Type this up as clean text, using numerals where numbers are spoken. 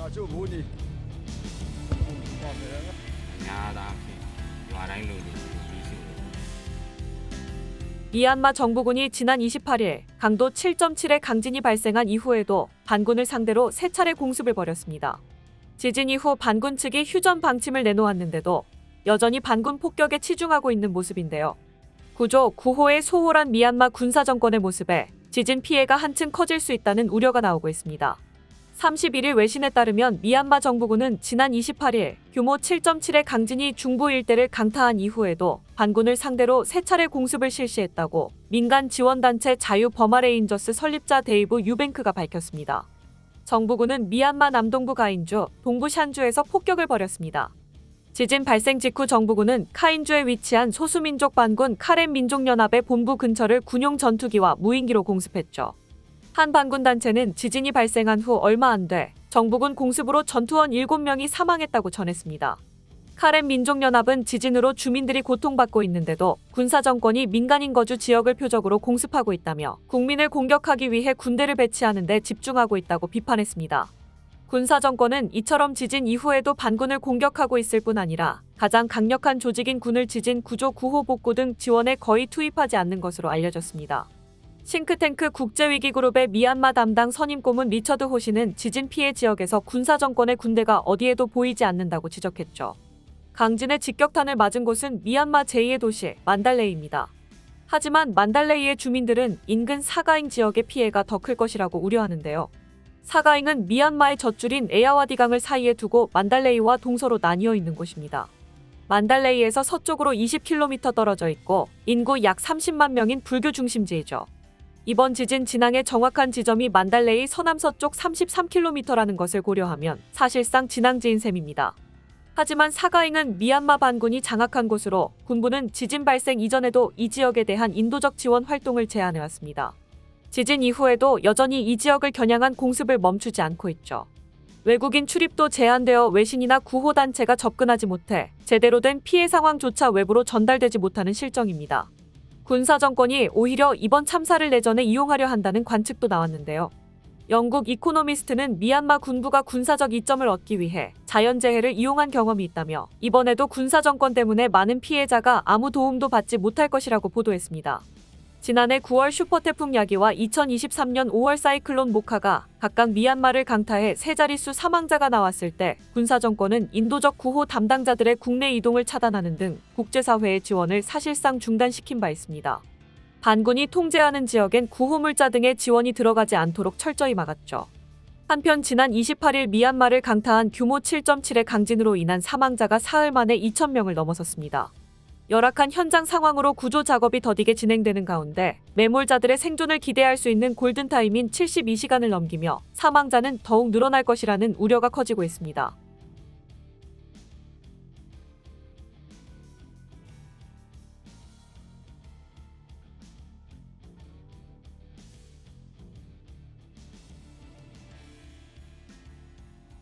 chỗ bố đi. 미얀마 정부군이 지난 28일 강도 7.7의 강진이 발생한 이후에도 반군을 상대로 3차례 공습을 벌였습니다. 지진 이후 반군 측이 휴전 방침을 내놓았는데도 여전히 반군 폭격에 치중하고 있는 모습인데요. 구조, 구호에 소홀한 미얀마 군사정권의 모습에 지진 피해가 한층 커질 수 있다는 우려가 나오고 있습니다. 31일 외신에 따르면 미얀마 정부군은 지난 28일 규모 7.7의 강진이 중부 일대를 강타한 이후에도 반군을 상대로 3차례 공습을 실시했다고 민간 지원단체 자유버마레인저스 설립자 데이브 유뱅크가 밝혔습니다. 정부군은 미얀마 남동부 가인주, 동부 샨주에서 폭격을 벌였습니다. 지진 발생 직후 정부군은 카인주에 위치한 소수민족 반군 카렌 민족연합의 본부 근처를 군용 전투기와 무인기로 공습했죠. 한 반군 단체는 지진이 발생한 후 얼마 안 돼 정부군 공습으로 전투원 7명이 사망했다고 전했습니다. 카렌 민족연합은 지진으로 주민들이 고통받고 있는데도 군사정권이 민간인 거주 지역을 표적으로 공습하고 있다며 국민을 공격하기 위해 군대를 배치하는 데 집중하고 있다고 비판했습니다. 군사정권은 이처럼 지진 이후에도 반군을 공격하고 있을 뿐 아니라 가장 강력한 조직인 군을 지진 구조 구호 복구 등 지원에 거의 투입하지 않는 것으로 알려졌습니다. 싱크탱크 국제위기그룹의 미얀마 담당 선임 고문 리처드 호시는 지진 피해 지역에서 군사정권의 군대가 어디에도 보이지 않는다고 지적했죠. 강진의 직격탄을 맞은 곳은 미얀마 제2의 도시 만달레이입니다. 하지만 만달레이의 주민들은 인근 사가잉 지역의 피해가 더 클 것이라고 우려하는데요. 사가잉은 미얀마의 젖줄인 에야와디강을 사이에 두고 만달레이와 동서로 나뉘어 있는 곳입니다. 만달레이에서 서쪽으로 20km 떨어져 있고 인구 약 30만 명인 불교 중심지이죠. 이번 지진 진앙의 정확한 지점이 만달레이 서남서쪽 33km라는 것을 고려하면 사실상 진앙지인 셈입니다. 하지만 사가잉은 미얀마 반군이 장악한 곳으로 군부는 지진 발생 이전에도 이 지역에 대한 인도적 지원 활동을 제안해왔습니다. 지진 이후에도 여전히 이 지역을 겨냥한 공습을 멈추지 않고 있죠. 외국인 출입도 제한되어 외신이나 구호단체가 접근하지 못해 제대로 된 피해 상황조차 외부로 전달되지 못하는 실정입니다. 군사정권이 오히려 이번 참사를 내전에 이용하려 한다는 관측도 나왔는데요. 영국 이코노미스트는 미얀마 군부가 군사적 이점을 얻기 위해 자연재해를 이용한 경험이 있다며 이번에도 군사정권 때문에 많은 피해자가 아무 도움도 받지 못할 것이라고 보도했습니다. 지난해 9월 슈퍼태풍 야기와 2023년 5월 사이클론 모카가 각각 미얀마를 강타해 3자릿수 사망자가 나왔을 때 군사정권은 인도적 구호 담당자들의 국내 이동을 차단하는 등 국제사회의 지원을 사실상 중단시킨 바 있습니다. 반군이 통제하는 지역엔 구호물자 등의 지원이 들어가지 않도록 철저히 막았죠. 한편 지난 28일 미얀마를 강타한 규모 7.7의 강진으로 인한 사망자가 사흘 만에 2,000명을 넘어섰습니다. 열악한 현장 상황으로 구조 작업이 더디게 진행되는 가운데 매몰자들의 생존을 기대할 수 있는 골든타임인 72시간을 넘기며 사망자는 더욱 늘어날 것이라는 우려가 커지고 있습니다.